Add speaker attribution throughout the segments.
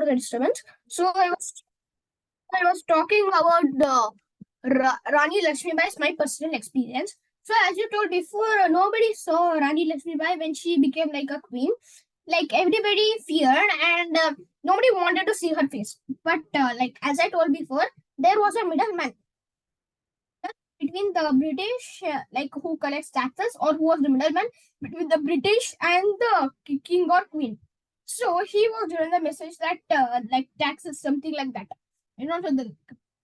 Speaker 1: for the disturbance. So I was talking about the Rani Lakshmibai is my personal experience. So as you told before, nobody saw Rani Lakshmibai when she became like a queen. Like everybody feared and nobody wanted to see her face. But like as I told before, there was a middleman between the British, like who collects taxes, or who was the middleman between the British and the king or queen. So he was given the message that like taxes, something like that. You know, the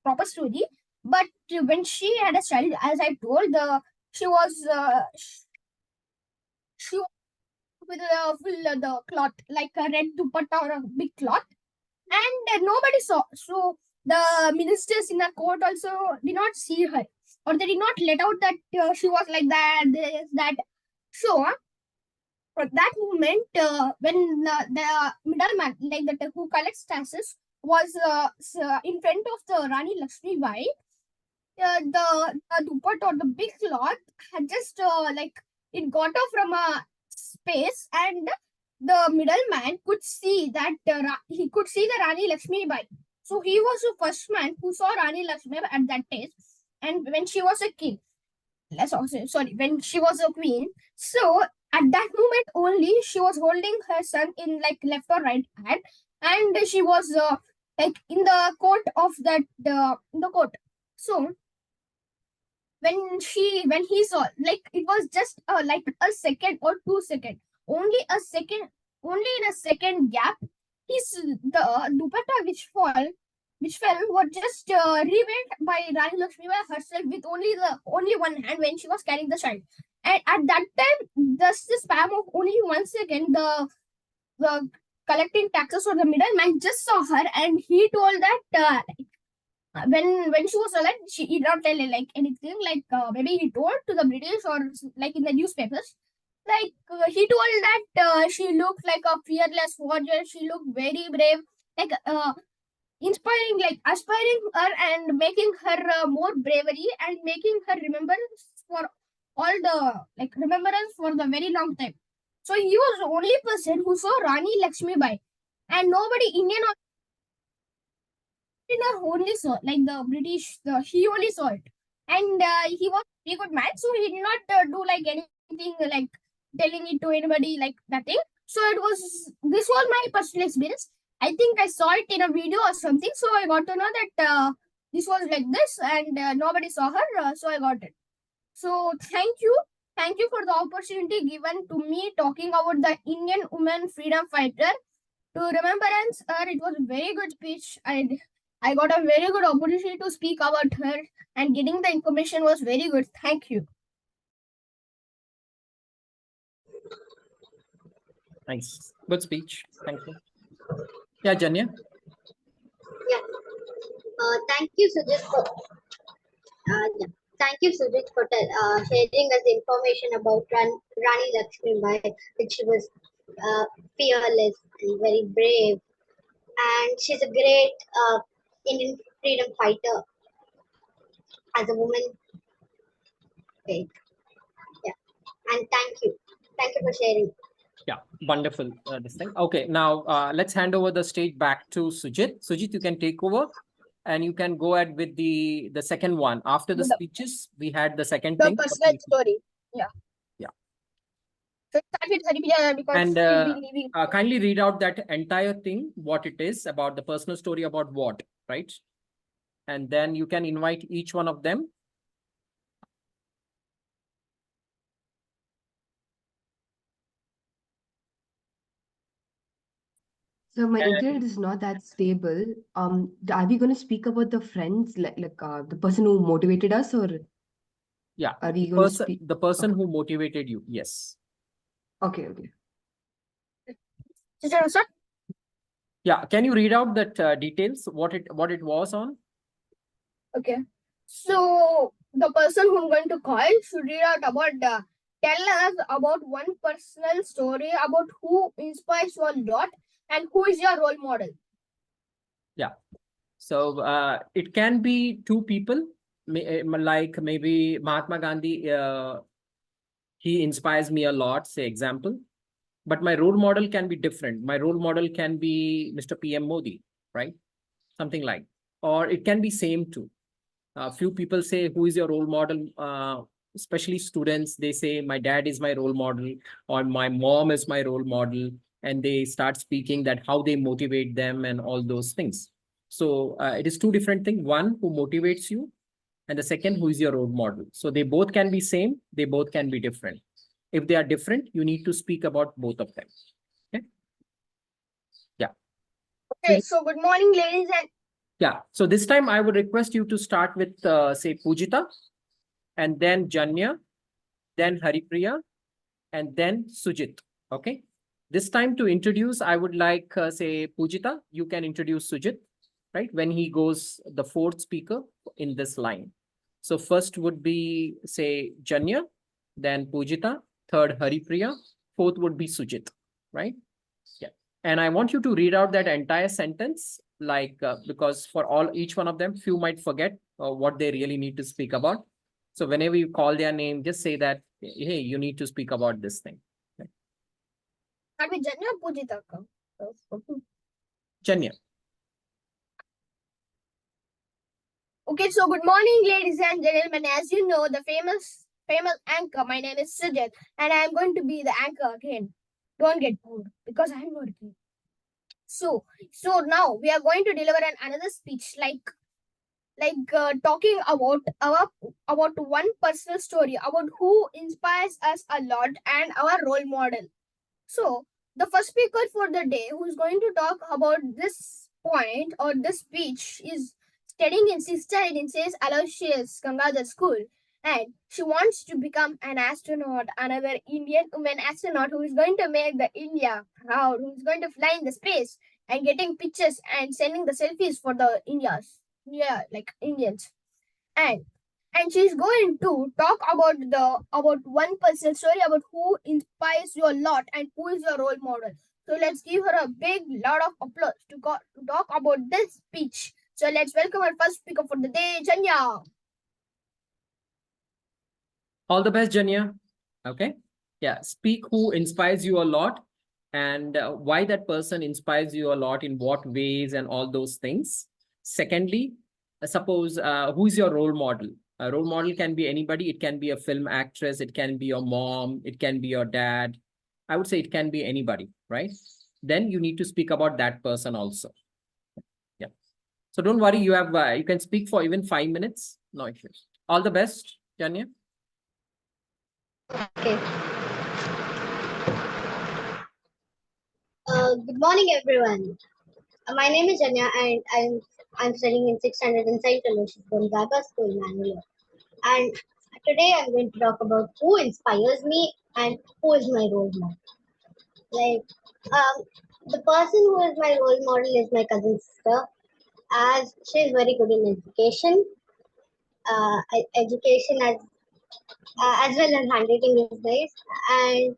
Speaker 1: proper story. But when she had a child, as I told, she was she was with the cloth, like a red dupatta or a big cloth, and nobody saw. So the ministers in the court also did not see her, or they did not let out that she was like that, this, that. So at that moment, when the middleman, like the who collects taxes, was in front of the Rani Lakshmi Bai, the dupatta or the big cloth had just like it got off from a space, and the middleman could see that he could see the Rani Lakshmi Bai. So he was the first man who saw Rani Lakshmi Bai at that stage, and when she was a king, sorry, when she was a queen. So at that moment only, she was holding her son in like left or right hand, and she was like in the court of that in the court. So when he saw, like it was just like a second or 2 seconds, only a second, only in a second gap, his the dupatta which fell was just revealed by Rani Lakshmi Bai herself with only one hand when she was carrying the child. And at that time, just the span of only 1 second, the collecting taxes or the middleman just saw her, and he told that when she was alive, he did not tell like anything. Like maybe he told to the British or like in the newspapers. Like he told that she looked like a fearless warrior. She looked very brave, like inspiring, like aspiring her and making her more bravery and making her remembrance for all the like remembrance for the very long time. So he was the only person who saw Rani Lakshmi Bai, and nobody Indian or only saw, like the British, he only saw it, and he was a very good man, so he did not do like anything like telling it to anybody, like nothing. So this was my personal experience. I think I saw it in a video or something, so I got to know that this was like this, and nobody saw her, so I got it. So thank you for the opportunity given to me talking about the Indian woman freedom fighter. To remembrance her, it was a very good speech. I got a very good opportunity to speak about her, and getting the information was very good. Thank you.
Speaker 2: Nice. Good speech. Thank you. Yeah, Janya.
Speaker 3: Yeah. Thank you, Sujit, for thank you, Sujit, for sharing us information about Rani Lakshmi Bai, which she was fearless and very brave, and she's a great Indian freedom fighter as a woman. Okay. Yeah, and thank you for sharing.
Speaker 2: Yeah, wonderful. This thing. Okay, now let's hand over the stage back to Sujit. Sujit, you can take over, and you can go ahead with the second one. After the speeches, we had the second
Speaker 1: The
Speaker 2: thing.
Speaker 1: personal story. Yeah.
Speaker 2: Yeah.
Speaker 1: So start with Haribia because
Speaker 2: And
Speaker 1: we'll be leaving.
Speaker 2: kindly read out that entire thing, what it is about the personal story about what, right? And then you can invite each one of them.
Speaker 4: So my internet is not that stable. Are we going to speak about the friends, like the person who motivated us, or
Speaker 2: yeah,
Speaker 4: are we going to speak
Speaker 2: the person who motivated you? Yes.
Speaker 4: Okay. Okay.
Speaker 2: Yeah, can you read out that details? What it was on?
Speaker 1: Okay. So the person who I'm going to call should read out about tell us about one personal story about who inspires you a lot and who is your role model.
Speaker 2: Yeah. So it can be two people, like maybe Mahatma Gandhi. He inspires me a lot, say example. but my role model can be different. My role model can be Mr. PM Modi, right? Something like, or it can be same too. Few people say, who is your role model? Especially students, they say, my dad is my role model, or my mom is my role model. And they start speaking that how they motivate them and all those things. So it is two different things. One, who motivates you, and the second, who is your role model. So they both can be same, they both can be different. If they are different, you need to speak about both of them. Okay. Yeah.
Speaker 1: Okay, so good morning, ladies and
Speaker 2: Yeah. So this time I would request you to start with, say, Pujita, and then Janya, then Haripriya, and then Sujit. Okay. This time to introduce, I would like, say, Pujita, you can introduce Sujit, right? When he goes the fourth speaker in this line. So first would be, say, Janya, then Pujita, third Haripriya, fourth would be Sujit, right? Yeah. And I want you to read out that entire sentence, like, because for each one of them, few might forget what they really need to speak about. So whenever you call their name, just say that, hey, you need to speak about this thing. Okay.
Speaker 1: start with Janya or Pujita.
Speaker 2: Janya.
Speaker 1: Okay, so good morning, ladies and gentlemen. As you know, the famous anchor. My name is Sujit, and I am going to be the anchor again. Don't get bored because I am not again. So now we are going to deliver another speech, talking about one personal story about who inspires us a lot and our role model. So the first speaker for the day who is going to talk about this point or this speech is studying in Sister in St. Aloysius Gangadhar School, and she wants to become an astronaut, another Indian woman astronaut who is going to make the India proud, who is going to fly in the space and getting pictures and sending the selfies for the like Indians. And she's going to talk about one personal story about who inspires you a lot and who is your role model. So let's give her a big lot of applause to talk about this speech. So let's welcome our first speaker for the day, Janya.
Speaker 2: All the best, Janya. Okay. Yeah. Speak who inspires you a lot, and why that person inspires you a lot, in what ways, and all those things. Secondly, suppose who is your role model? A role model can be anybody. It can be a film actress. It can be your mom. It can be your dad. I would say it can be anybody, right? Then you need to speak about that person also. Yeah. So don't worry. You can speak for even 5 minutes. No issues. All the best, Janya.
Speaker 3: Okay. Good morning, everyone. My name is Janya, and I'm studying in 600 in St. Aloysius Gonzaga School, Mangalore. And today I'm going to talk about who inspires me and who is my role model. Like, the person who is my role model is my cousin sister, as she is very good in education. Education as well as handwriting is nice. And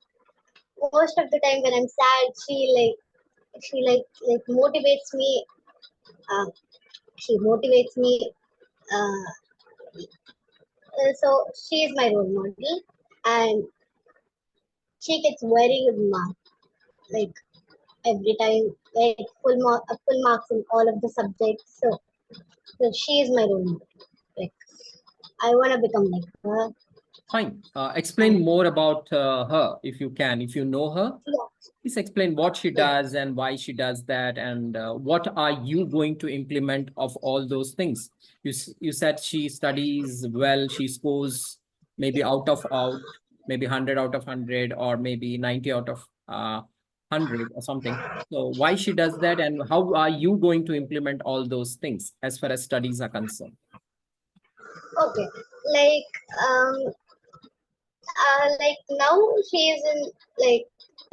Speaker 3: most of the time when I'm sad, she motivates me. Uh, she motivates me. So she is my role model, and she gets very good marks. Like every time, like full marks in all of the subjects. So she is my role model. Like I wanna become like her.
Speaker 2: Fine. Explain more about her, if you can. If you know her,
Speaker 3: Yeah.
Speaker 2: please explain what she does and why she does that, and what are you going to implement of all those things. You said she studies well, she scores maybe maybe 100 out of 100, or maybe 90 out of 100 or something. So why she does that, and how are you going to implement all those things as far as studies are concerned?
Speaker 3: Okay. Like like now she is in like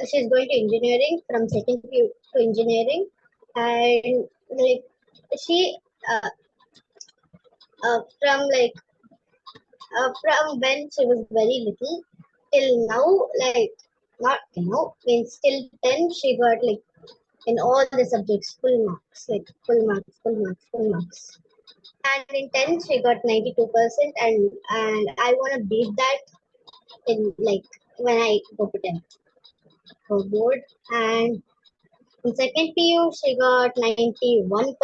Speaker 3: she's going to engineering from second year to engineering, and like she from from when she was very little till now, like not now, when still 10 she got like in all the subjects full marks, like full marks. And in 10 she got 92%, and I want to beat that in like when I go to 10. her board, and in second PU she got 91%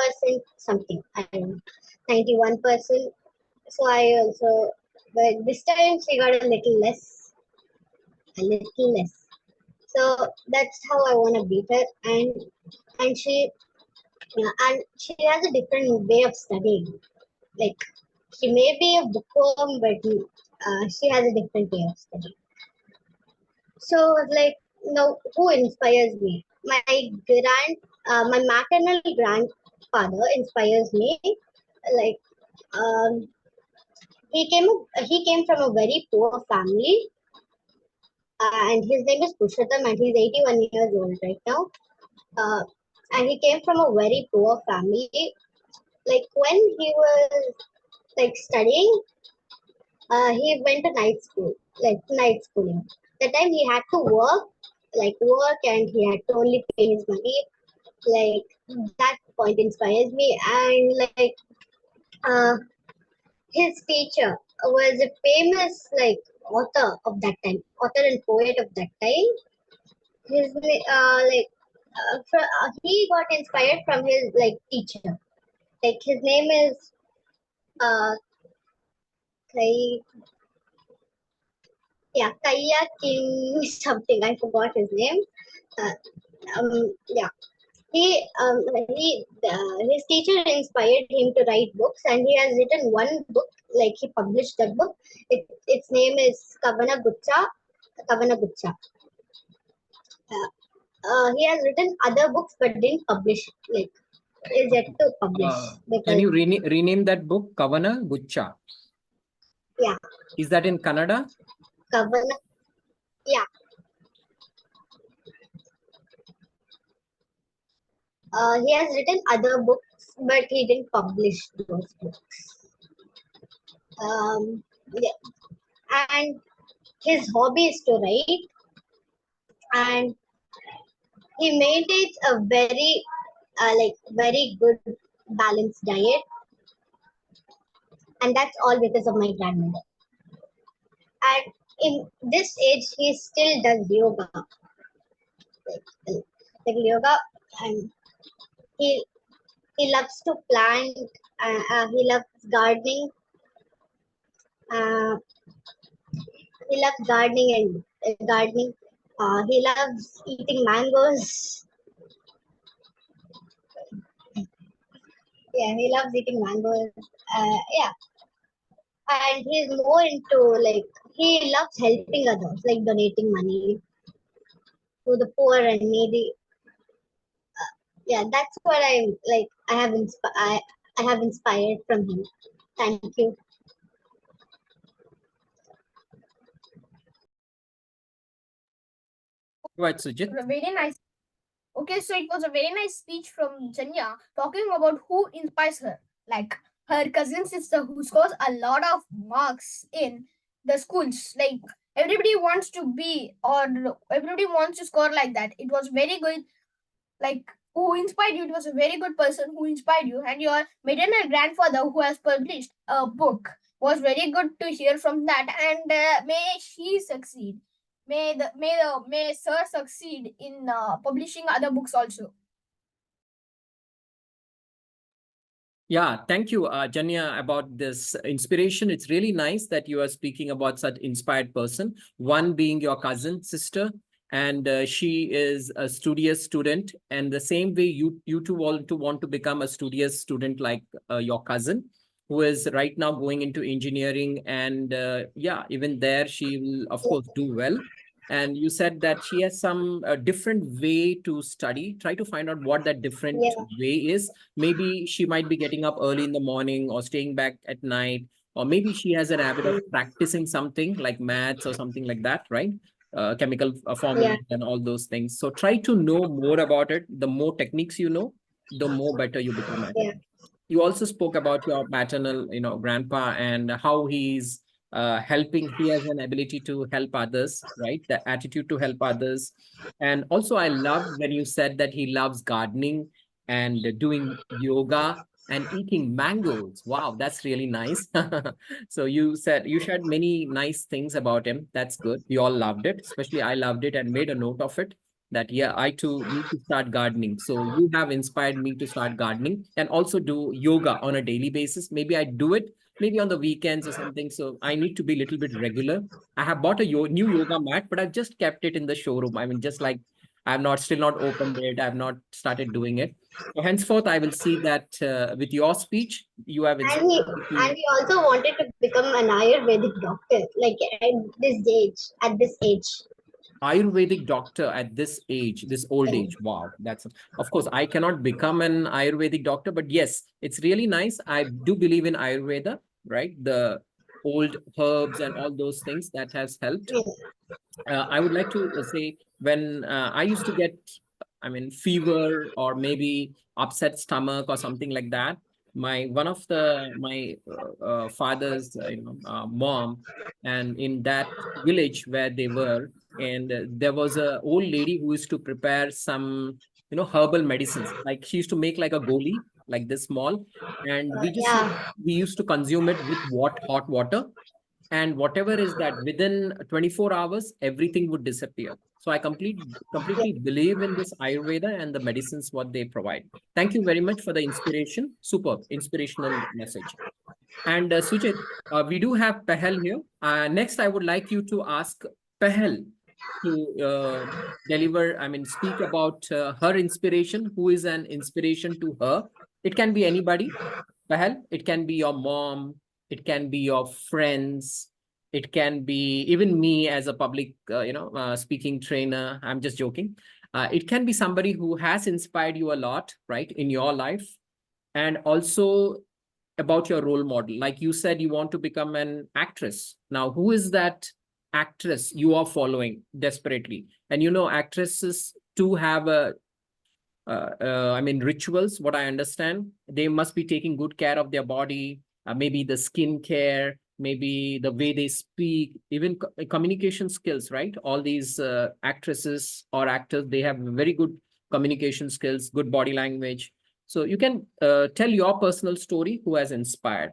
Speaker 3: something. I don't know, 91%. So I also, but this time she got a little less, a little less. So that's how I want to beat her, and she, yeah, and she has a different way of studying. Like she may be a bookworm, but she has a different way of studying. So like, who inspires me? My maternal grandfather inspires me. Like, um, he came from a very poor family, and his name is Pushottam, and he's 81 years old right now. Uh, and he came from a very poor family. Like when he was like studying, he went to night school, like night schooling. The time he had to work, and he had to only pay his money. Like that point inspires me, and like uh, his teacher was a famous like author of that time, author and poet of that time. He got inspired from his like teacher. Like his name is uh, Kai, yeah, Kaya King something. I forgot his name. Uh, yeah, his teacher inspired him to write books, and he has written one book. Like he published that book. Its name is Kavana Gucha. He has written other books but didn't publish. Like is yet to publish
Speaker 2: Can
Speaker 3: because
Speaker 2: you rename that book? Kavana Gucha.
Speaker 3: yeah,
Speaker 2: Is that in Kannada?
Speaker 3: Kavana. Yeah. He has written other books, but he didn't publish those books. Yeah. And his hobby is to write, and he maintains a very good balanced diet, and that's all because of my grandmother. And in this age, he still does yoga, like yoga, and he he loves to plant. He loves gardening. Uh, he loves gardening and gardening. He loves eating mangoes. Yeah, he loves eating mangoes. Yeah, and he's more into like he loves helping others, like donating money to the poor and needy. Yeah, that's what I'm like. I have inspired from him. Thank you.
Speaker 2: Right, Sujit.
Speaker 1: Very nice. Okay, so it was a very nice speech from Janya talking about who inspires her. Like her cousin sister who scores a lot of marks in the schools. Like everybody wants to be or everybody wants to score like that. It was very good. Like who inspired you? It was a very good person who inspired you, and your maternal grandfather who has published a book was very good to hear from that. And may she succeed. May sir succeed in publishing other books also.
Speaker 2: Yeah, thank you, Janya, about this inspiration. It's really nice that you are speaking about such inspired person, one being your cousin sister, and she is a studious student. And the same way you two want to become a studious student like your cousin, who is right now going into engineering. And yeah, even there, she will, of course, do well. And you said that she has some different way to study. Try to find out what that different
Speaker 3: Yeah,
Speaker 2: way is. Maybe she might be getting up early in the morning or staying back at night, or maybe she has an habit of practicing something like maths or something like that, right? Chemical
Speaker 3: yeah,
Speaker 2: formulas and all those things. So try to know more about it. The more techniques you know, the more better you become at it.
Speaker 3: yeah,
Speaker 2: You also spoke about your maternal, grandpa, and how he's helping. He has an ability to help others, right? The attitude to help others. And also, I love when you said that he loves gardening and doing yoga. and eating mangoes. Wow, that's really nice. So you said you shared many nice things about him. That's good. We all loved it. Especially I loved it and made a note of it that, yeah, I too need to start gardening. So you have inspired me to start gardening and also do yoga on a daily basis. Maybe I do it maybe on the weekends or something. So I need to be a little bit regular. I have bought a new yoga mat, but I've just kept it in the showroom. I mean, just like I've not still not opened it. I've not started doing it. So henceforth, I will see that with your speech, you have
Speaker 3: And he
Speaker 2: inspired me to
Speaker 3: also wanted to become an Ayurvedic doctor, like at this age.
Speaker 2: Ayurvedic doctor at this age, this old age. Wow, that's of course I cannot become an Ayurvedic doctor, but yes, it's really nice. I do believe in Ayurveda, right? The old herbs and all those things that has helped.
Speaker 3: Yes.
Speaker 2: I would like to say when I used to get, I mean, fever or maybe upset stomach or something like that. One of my father's mom, and in that village where they were, and there was a old lady who used to prepare some herbal medicines. Like she used to make like a goli, like this small, and
Speaker 3: Yeah.
Speaker 2: we used to consume it with hot water, and whatever is that within 24 hours everything would disappear. So I completely believe in this Ayurveda and the medicines what they provide. Thank you very much for the inspiration. Super inspirational message. And Sujit, we do have Pahel here. Next I would like you to ask Pahel to deliver, I mean, speak about her inspiration, who is an inspiration to her. It can be anybody, Pahal. It can be your mom. It can be your friends. It can be even me as a public, speaking trainer. I'm just joking. It can be somebody who has inspired you a lot, right, in your life, and also about your role model. Like you said, you want to become an actress. Now, who is that actress you are following desperately? And actresses too have I mean, rituals, what I understand, they must be taking good care of their body, maybe the skin care, maybe the way they speak, even communication skills, right? All these actresses or actors, they have very good communication skills, good body language. So you can tell your personal story, who has inspired.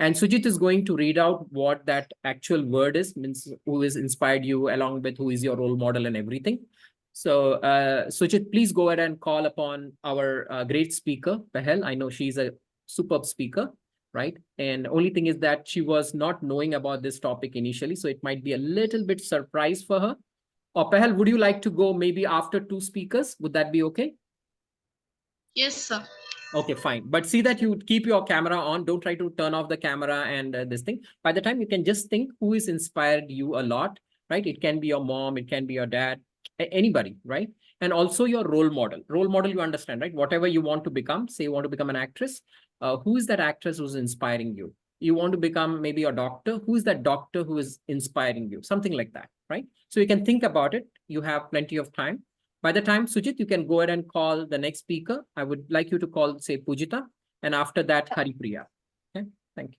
Speaker 2: And Sujit is going to read out what that actual word is, means who has inspired you, along with who is your role model and everything. So, Sujit, please go ahead and call upon our great speaker, Pahel. I know she's a superb speaker, right? And only thing is that she was not knowing about this topic initially, so it might be a little bit surprise for her. Or Pahel, would you like to go maybe after two speakers? Would that be okay?
Speaker 5: Yes, sir.
Speaker 2: Okay, fine. But see that you keep your camera on. Don't try to turn off the camera and this thing. By the time, you can just think who has inspired you a lot, right? It can be your mom, it can be your dad, anybody, right? And also your role model. Role model, you understand, right? Whatever you want to become, say you want to become an actress, who is that actress who's inspiring you? You want to become maybe a doctor, who is that doctor who is inspiring you? Something like that, right? So you can think about it. You have plenty of time. By the time, Sujit, you can go ahead and call the next speaker. I would like you to call, say, Pujita, and after that, Haripriya. Okay, thank you.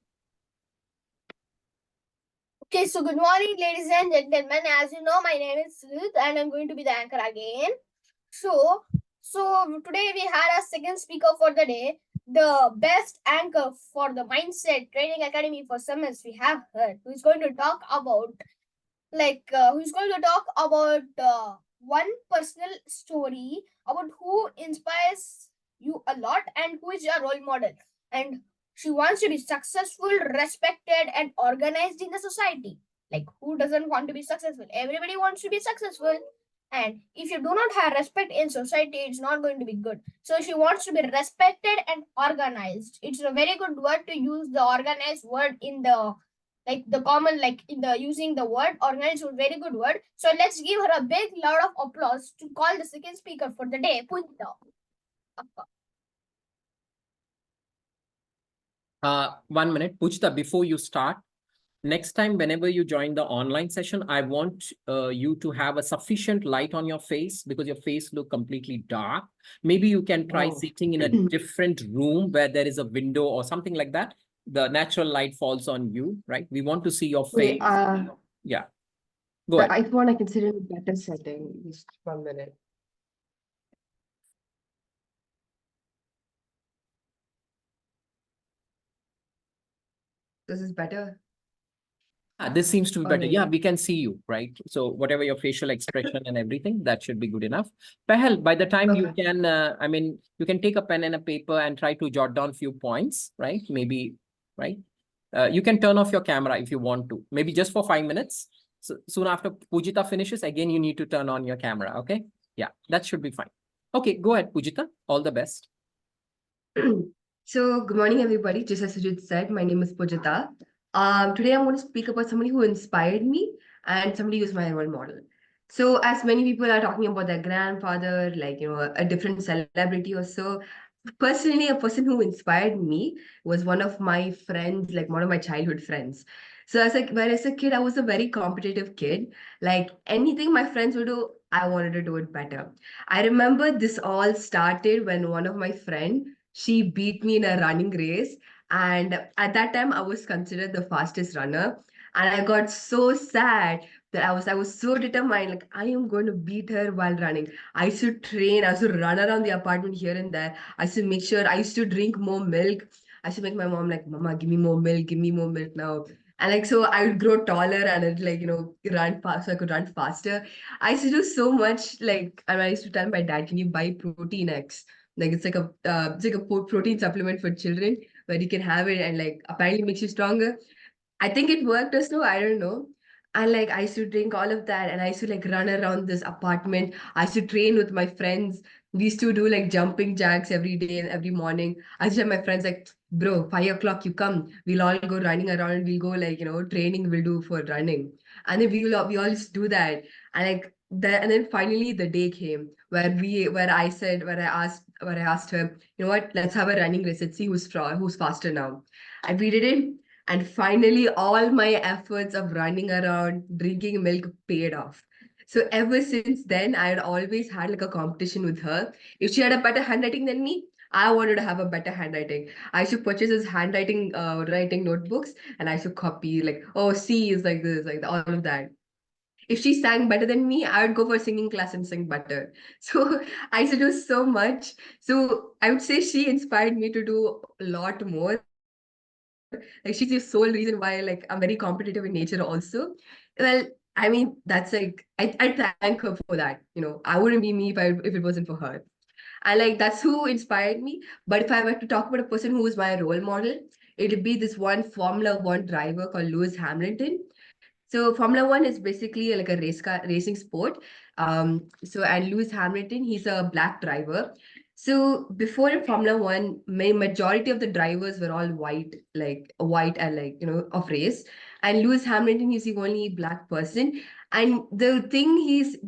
Speaker 1: Okay, so good morning, ladies and gentlemen. As you know, my name is Sujit, and I'm going to be the anchor again. So today we had a second speaker for the day, the best anchor for the Mindset Training Academy for Summers we have heard, who is going to talk about one personal story about who inspires you a lot and who is your role model. And she wants to be successful, respected, and organized in the society. Like, who doesn't want to be successful? Everybody wants to be successful. And if you do not have respect in society, it's not going to be good. So she wants to be respected and organized. It's a very good word to use, the organized word in the using the word organized is a very good word. So let's give her a big loud of applause to call the second speaker for the day, Pujita.
Speaker 2: 1 minute, Pujita, before you start, next time, whenever you join the online session, I want you to have a sufficient light on your face because your face look completely dark. Maybe you can try sitting in a different room where there is a window or something like that. The natural light falls on you, right? We want to see your face. Yeah. Go ahead.
Speaker 4: I want to consider a better setting. Just 1 minute. This is better.
Speaker 2: This seems to be better. Yeah,
Speaker 4: Alright.
Speaker 2: we can see you, right? So whatever your facial expression and everything, that should be good enough. Pehel, by the time you
Speaker 4: Okay.
Speaker 2: can, I mean, you can take a pen and a paper and try to jot down few points, right? Maybe, right? You can turn off your camera if you want to, maybe just for 5 minutes. So soon after Pujita finishes, again, you need to turn on your camera, okay? Yeah, that should be fine. Okay, go ahead, Pujita. All the best.
Speaker 4: So, good morning, everybody. Just as Sujit said, my name is Pujita. Today I'm going to speak about somebody who inspired me and somebody who's my role model. So, as many people are talking about their grandfather, like, a different celebrity or so, personally, a person who inspired me was one of my friends, like one of my childhood friends. So, when as a kid, I was a very competitive kid. Like anything my friends would do, I wanted to do it better. I remember this all started when one of my friend she beat me in a running race. And at that time, I was considered the fastest runner. And I got so sad that I was so determined, like I am going to beat her while running. I used to train, I used to run around the apartment here and there. I used to make sure I used to drink more milk. I used to make my mom like, Mama, give me more milk now. And like so I would grow taller and I'd like, run fast so I could run faster. I used to do so much like and I used to tell my dad, can you buy protein X? Like it's like a protein supplement for children where you can have it and like apparently makes you stronger. I think it worked or so, I don't know. And like I used to drink all of that and I used to like run around this apartment. I used to train with my friends. We used to do like jumping jacks every day and every morning. I used to have my friends like, bro, 5 o'clock you come. We'll all go running around. We'll go like, training we'll do for running. And then we all just do that. And like that and then finally the day came where I asked her, you know what, let's have a running race. Let's see who's faster now. And we did it. And finally, all my efforts of running around, drinking milk paid off. So ever since then, I had always had like a competition with her. If she had a better handwriting than me, I wanted to have a better handwriting. I used to purchase his handwriting writing notebooks and I used to copy like, oh, C is like this, like all of that. If she sang better than me, I would go for singing class and sing better. So I used to do so much. So I would say she inspired me to do a lot more. Like she's the sole reason why like I'm very competitive in nature also. Well, I mean, that's like I thank her for that. I wouldn't be me if it wasn't for her. And like that's who inspired me. But if I were to talk about a person who was my role model, it'd be this one Formula One driver called Lewis Hamilton. So Formula One is basically like a racing sport. And Lewis Hamilton, he's a black driver. So before in Formula One, majority of the drivers were all white and of race. And Lewis Hamilton, he's the only black person. And the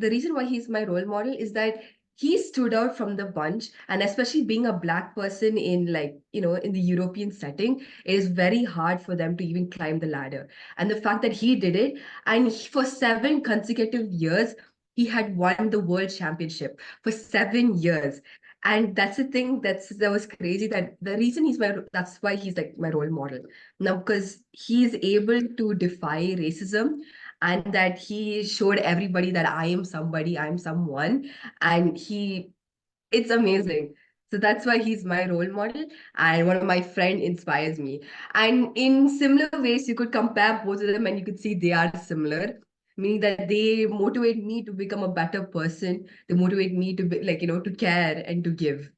Speaker 4: reason why he's my role model is that he stood out from the bunch, and especially being a black person in the European setting, it is very hard for them to even climb the ladder. And the fact that he did it, and for 7 consecutive years, he had won the world championship for 7 years. And that's the thing that was crazy. That the reason that's why he's like my role model now, because he's able to defy racism, and that he showed everybody that I am somebody, I'm someone, and it's amazing. So that's why he's my role model, and one of my friend inspires me. And in similar ways, you could compare both of them and you could see they are similar, meaning that they motivate me to become a better person. They motivate me to be to care and to give.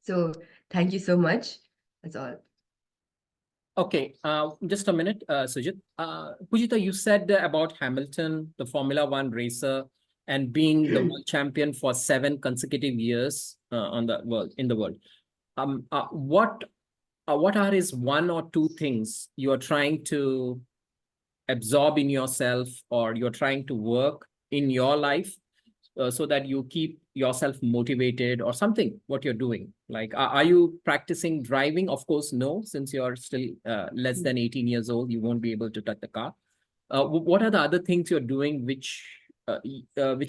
Speaker 4: So thank you so much. That's all.
Speaker 2: Okay, just a minute, Sujit. Pujita, you said about Hamilton, the Formula One racer, and being the world champion for 7 consecutive years in the world. What are his one or two things you are trying to absorb in yourself, or you're trying to work in your life so that you keep yourself motivated, or something what you're doing? Like are you practicing driving? Of course no, since you're still less than 18 years old, you won't be able to touch the car. What are the other things you're doing which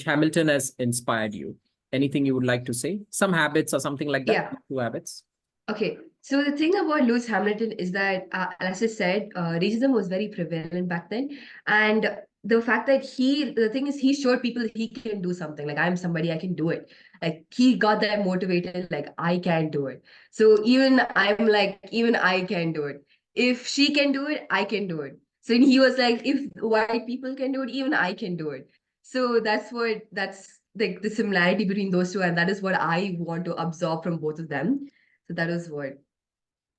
Speaker 2: Hamilton has inspired you? Anything you would like to say, some habits or something like that?
Speaker 4: Yeah.
Speaker 2: Two habits.
Speaker 4: Okay, so the thing about Lewis Hamilton is that, as I said, racism was very prevalent back then, and the fact that the thing is, he showed people he can do something. Like I'm somebody, I can do it. Like he got them motivated. Like I can do it. So even I can do it. if she can do it, I can do it. So he was like, if white people can do it, even I can do it. So that's like the similarity between those two, and that is what I want to absorb from both of them. So that is what.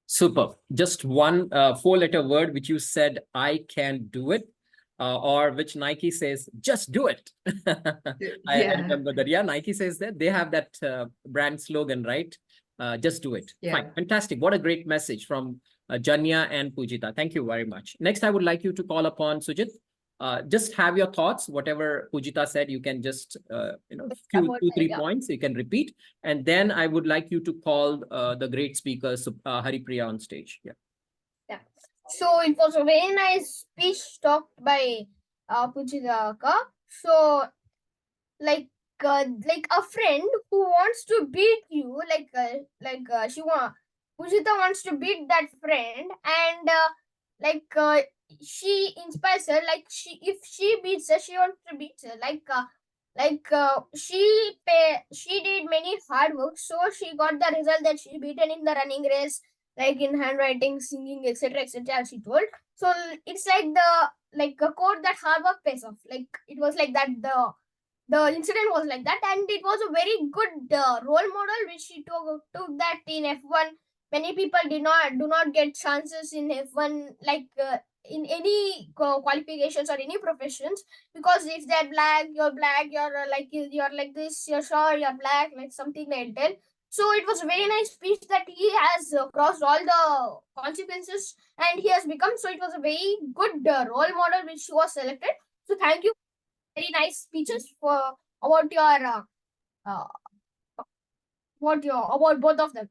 Speaker 2: Super. Just one four-letter word which you said, I can do it, or which Nike says, just do it. I remember that. Yeah, Nike says that. They have that brand slogan, right? Just do it.
Speaker 4: Yeah.
Speaker 2: Fine. Fantastic. What a great message from Janya and Pujita. Thank you very much. Next, I would like you to call upon Sujit. Just have your thoughts. Whatever Pujita said, you can just, two, three points you can repeat. And then I would like you to call the great speaker, Haripriya, on stage. Yeah.
Speaker 1: Yeah. So it was a very nice speech talked by Pujita. So like a friend who wants to beat you, Pujita wants to beat that friend, and she inspires her. Like if she beats her, she wants to beat her. She did many hard work, so she got the result that she beaten in the running race, like in handwriting, singing, etc., etc. She told. So it's like a quote that hard work pays off. Like it was like that. The incident was like that, and it was a very good role model which she took that in F1. Many people do not get chances in F1, in any qualifications or any professions, because if they're black, you're like this, you're sure you're black, like something like that. So it was a very nice speech that he has crossed all the consequences and he has become. So it was a very good role model which was selected. So thank you. Very nice speeches about your about both of them.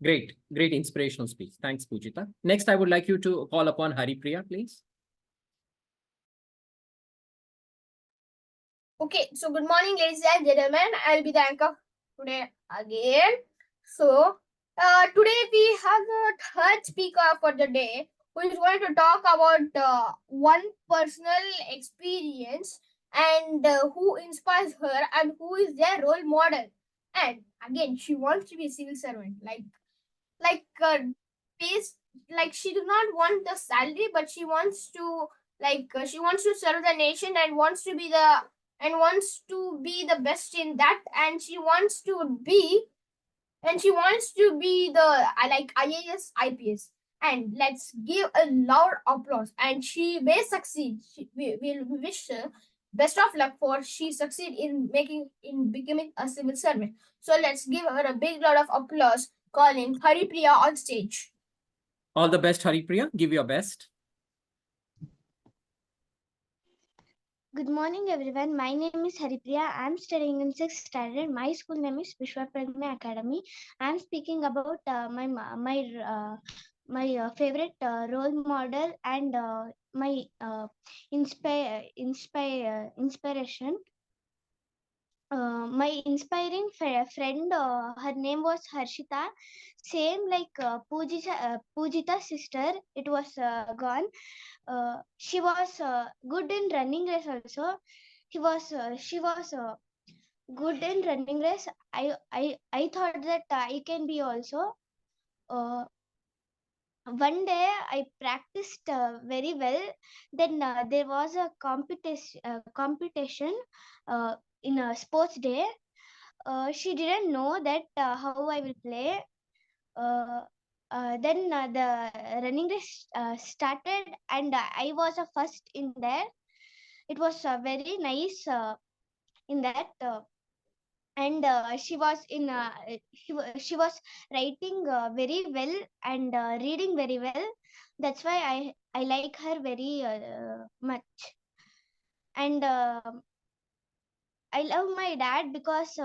Speaker 2: Great inspirational speech. Thanks, Pujita. Next, I would like you to call upon Haripriya, please.
Speaker 1: Okay, so good morning, ladies and gentlemen. I'll be the anchor today again. So today we have the third speaker for the day, who is going to talk about one personal experience and who inspires her and who is their role model. And again, she wants to be a civil servant, base, like she does not want the salary, but she wants to serve the nation and wants to be the best in that, and she wants to be the IAS, IPS. And let's give a loud applause. And she may succeed. We wish her best of luck for she succeed in becoming a civil servant. So let's give her a big loud of applause, calling Haripriya on stage.
Speaker 2: All the best, Haripriya. Give your best.
Speaker 6: Good morning, everyone. My name is Haripriya. I am studying in 6th standard. My school name is Brochure Academy. I am speaking about my favorite role model and my inspiration. My inspiring friend, her name was Harshita, same like Pujita's sister. It was gone. She was good in running race also. She was good in running race. I thought that I can be also. One day I practiced very well. Then there was a competition in a sports day. She didn't know that how I will play. Then the running race started, and I was a first in there. It was very nice in that. And she was she was writing very well and reading very well. That's why I like her very much. And I love my dad because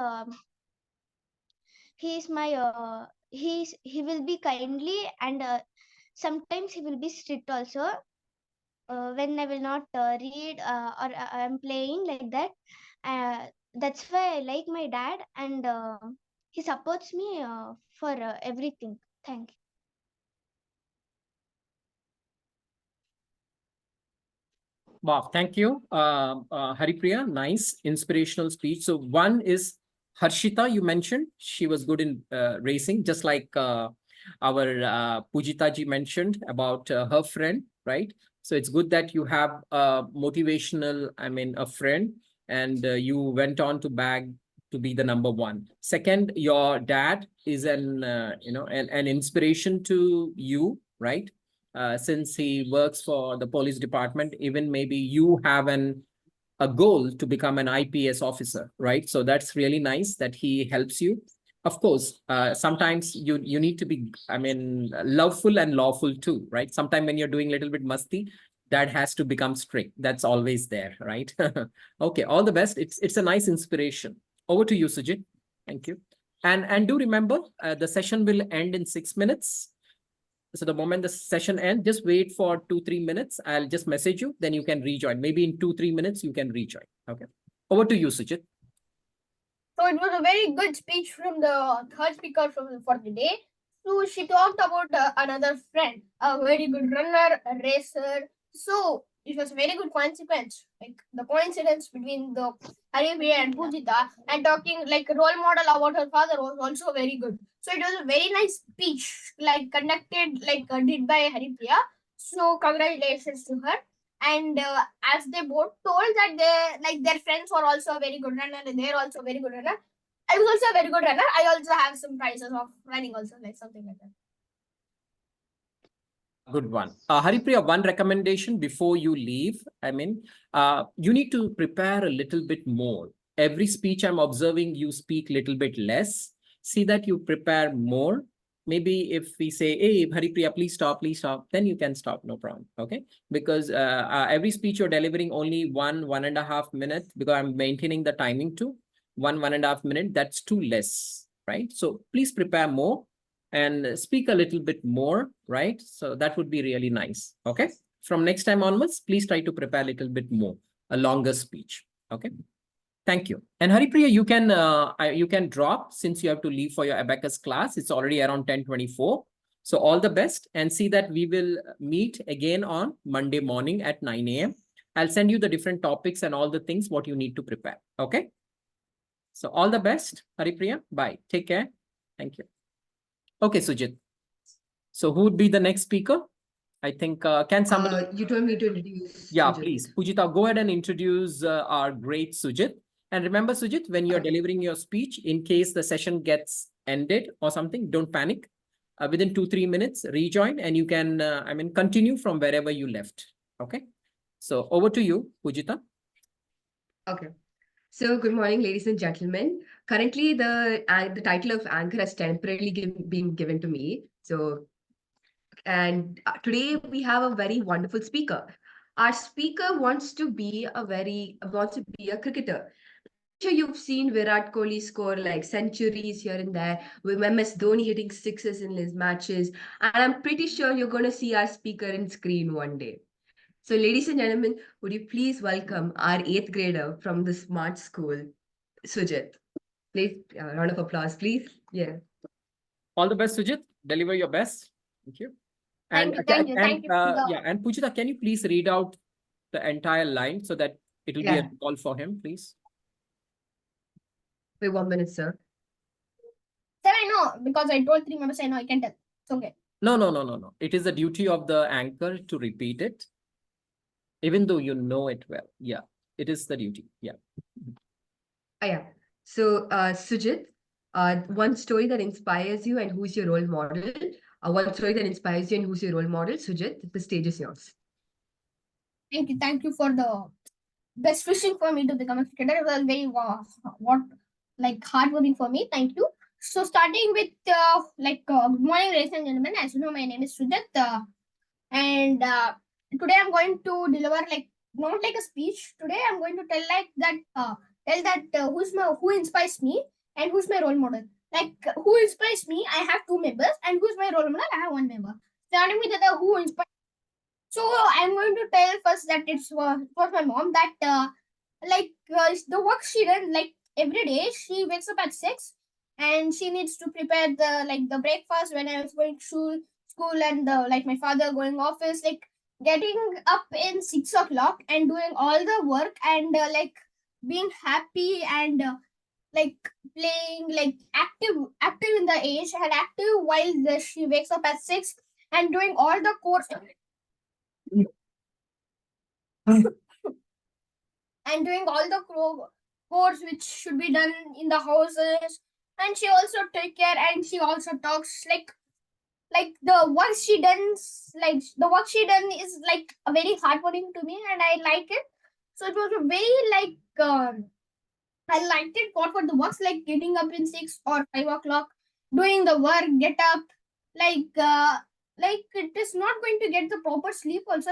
Speaker 6: he is my he will be kindly, and sometimes he will be strict also when I will not read or I am playing like that. That's why I like my dad, and he supports me for everything. Thank you.
Speaker 2: Wow, thank you, Haripriya. Nice inspirational speech. So one is Harshita, you mentioned she was good in racing, just like our Pujita ji mentioned about her friend, right? So it's good that you have a motivational, a friend, and you went on to bag to be the number one. Second, your dad is an inspiration to you, right? Since he works for the police department, even maybe you have a goal to become an IPS officer, right? So that's really nice that he helps you. Of course, sometimes you need to be, loveful and lawful too, right? Sometimes when you're doing a little bit musty, that has to become strict. That's always there, right? Okay, all the best. It's a nice inspiration. Over to you, Sujit. Thank you. And do remember, the session will end in 6 minutes. So the moment the session ends, just wait for 2-3 minutes. I'll just message you, then you can rejoin. Maybe in 2-3 minutes, you can rejoin. Okay. Over to you, Sujit.
Speaker 1: So it was a very good speech from the third speaker for the day. So she talked about another friend, a very good runner, a racer. So it was a very good consequence, like the coincidence between the Haripriya and Pujita, and talking like a role model about her father was also very good. So it was a very nice speech, like conducted, did by Haripriya. So congratulations to her. And as they both told that their friends were also a very good runner and they're also a very good runner. I was also a very good runner. I also have some prizes of running also, like something like that.
Speaker 2: Good one. Haripriya, one recommendation before you leave. You need to prepare a little bit more. Every speech I'm observing, you speak a little bit less. See that you prepare more. Maybe if we say, hey, Haripriya, please stop, then you can stop, no problem. Okay. Because every speech you're delivering only 1.5 minutes, because I'm maintaining the timing too. 1.5 minutes, that's too less, right? So please prepare more and speak a little bit more, right? So that would be really nice. Okay. From next time onwards, please try to prepare a little bit more, a longer speech. Okay. Thank you. And Haripriya, you can drop since you have to leave for your abacus class. It's already around 10:24. So all the best, and see that we will meet again on Monday morning at 9 a.m. I'll send you the different topics and all the things what you need to prepare. Okay. So all the best, Haripriya. Bye. Take care. Thank you. Okay, Sujit. So who would be the next speaker? I think, can somebody...
Speaker 4: You told me to introduce
Speaker 2: Yeah,
Speaker 4: Sujit.
Speaker 2: please. Pujita, go ahead and introduce our great Sujit. And remember, Sujit, when you're delivering your speech, in case the session gets ended or something, don't panic. Within 2-3 minutes, rejoin and you can, continue from wherever you left. Okay. So over to you, Pujita.
Speaker 4: Okay. So good morning, ladies and gentlemen. Currently, the title of anchor has temporarily been given to me. So, and today we have a very wonderful speaker. Our speaker wants to be a cricketer. Sure, you've seen Virat Kohli score like centuries here and there, with MS Dhoni hitting sixes in his matches, and I'm pretty sure you're going to see our speaker in screen one day. So, ladies and gentlemen, would you please welcome our 8th grader from the smart school, Sujit. Please, a round of applause, please. Yeah.
Speaker 2: All the best, Sujit. Deliver your best. Thank you.
Speaker 1: Thank you.
Speaker 2: And Pujita, can you please read out the entire line so that it will be a call for him, please?
Speaker 4: Wait 1 minute, sir.
Speaker 1: Sir, I know, because I told 3 members, I know, I can tell. It's okay.
Speaker 2: No. It is the duty of the anchor to repeat it, even though you know it well. Yeah, it is the duty. Yeah.
Speaker 4: Yeah. So, Sujit, one story that inspires you and who's your role model? One story that inspires you and who's your role model? Sujit, the stage is yours.
Speaker 1: Thank you for the best wishing for me to become a cricketer. It was very heartwarming for me. Thank you. So starting with good morning, ladies and gentlemen. As you know, my name is Sujit, and today I'm going to deliver not like a speech. Today I'm going to tell who inspires me and who's my role model. Like who inspires me, I have 2 members, and who's my role model, I have 1 member. Starting with the who inspires. So I'm going to tell first that it's for my mom that the work she does every day. She wakes up at 6 and she needs to prepare the breakfast when I was going to school and my father going office, getting up in 6 o'clock and doing all the work and being happy and like playing, like active in the age and active while she wakes up at 6 and doing all the course and doing all the chores which should be done in the houses. And she also take care and she also talks like the work she does, like the work she done is like a very heartwarming to me and I like it. So it was a very I liked it what for the works, like getting up in 6 or 5 o'clock, doing the work, get up, like it is not going to get the proper sleep also,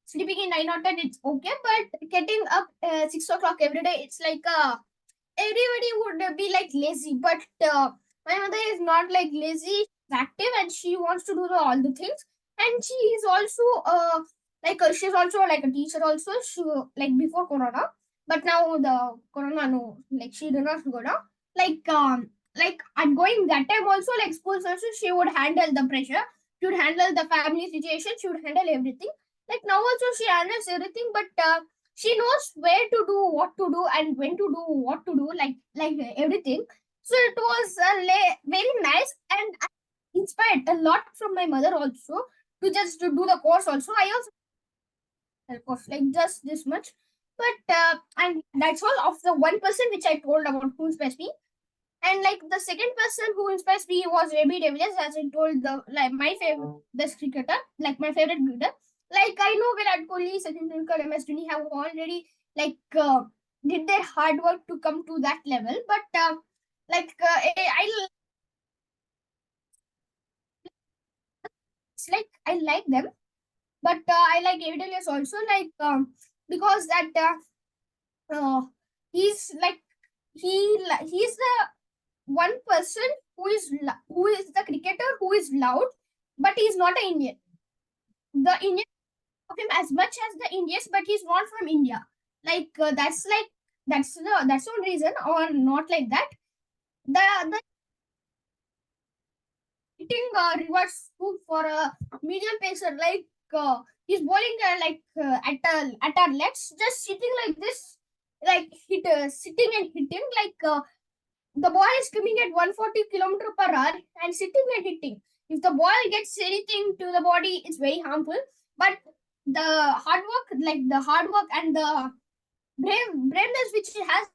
Speaker 1: sleeping in 9 or 10 it's okay, but getting up 6 o'clock every day, it's like everybody would be like lazy, but my mother is not like lazy, she's active and she wants to do all the things. And she is also she's also like a teacher also, she like before corona, but now the corona, no, like she did not go down, like at going that time also, like schools also, she would handle the pressure, she would handle the family situation, she would handle everything. Like now also she handles everything, but she knows where to do what to do and when to do what to do, like everything. So it was very nice, and I inspired a lot from my mother also to just to do the course also. I also course like just this much, but and that's all of the one person which I told about who inspires me. And like the second person who inspires me was Ravi De Villiers, as I told, the like my favorite best cricketer, like my favorite cricketer. Like I know Virat Kohli, Sachin Tendulkar, MS Dhoni have already like did their hard work to come to that level. But it's like I like them, but I like David De Villiers also, because that he's like he's the one person who is the cricketer who is loud, but he's not an Indian. The Indian of him as much as the Indians, but he's not from India. That's one reason, or not like that. The hitting reverse hook for a medium pacer, he's bowling at our legs, just sitting like this, sitting and hitting the ball is coming at 140 km/h and sitting and hitting. If the ball gets anything to the body, it's very harmful. But the hard work and the braveness which he has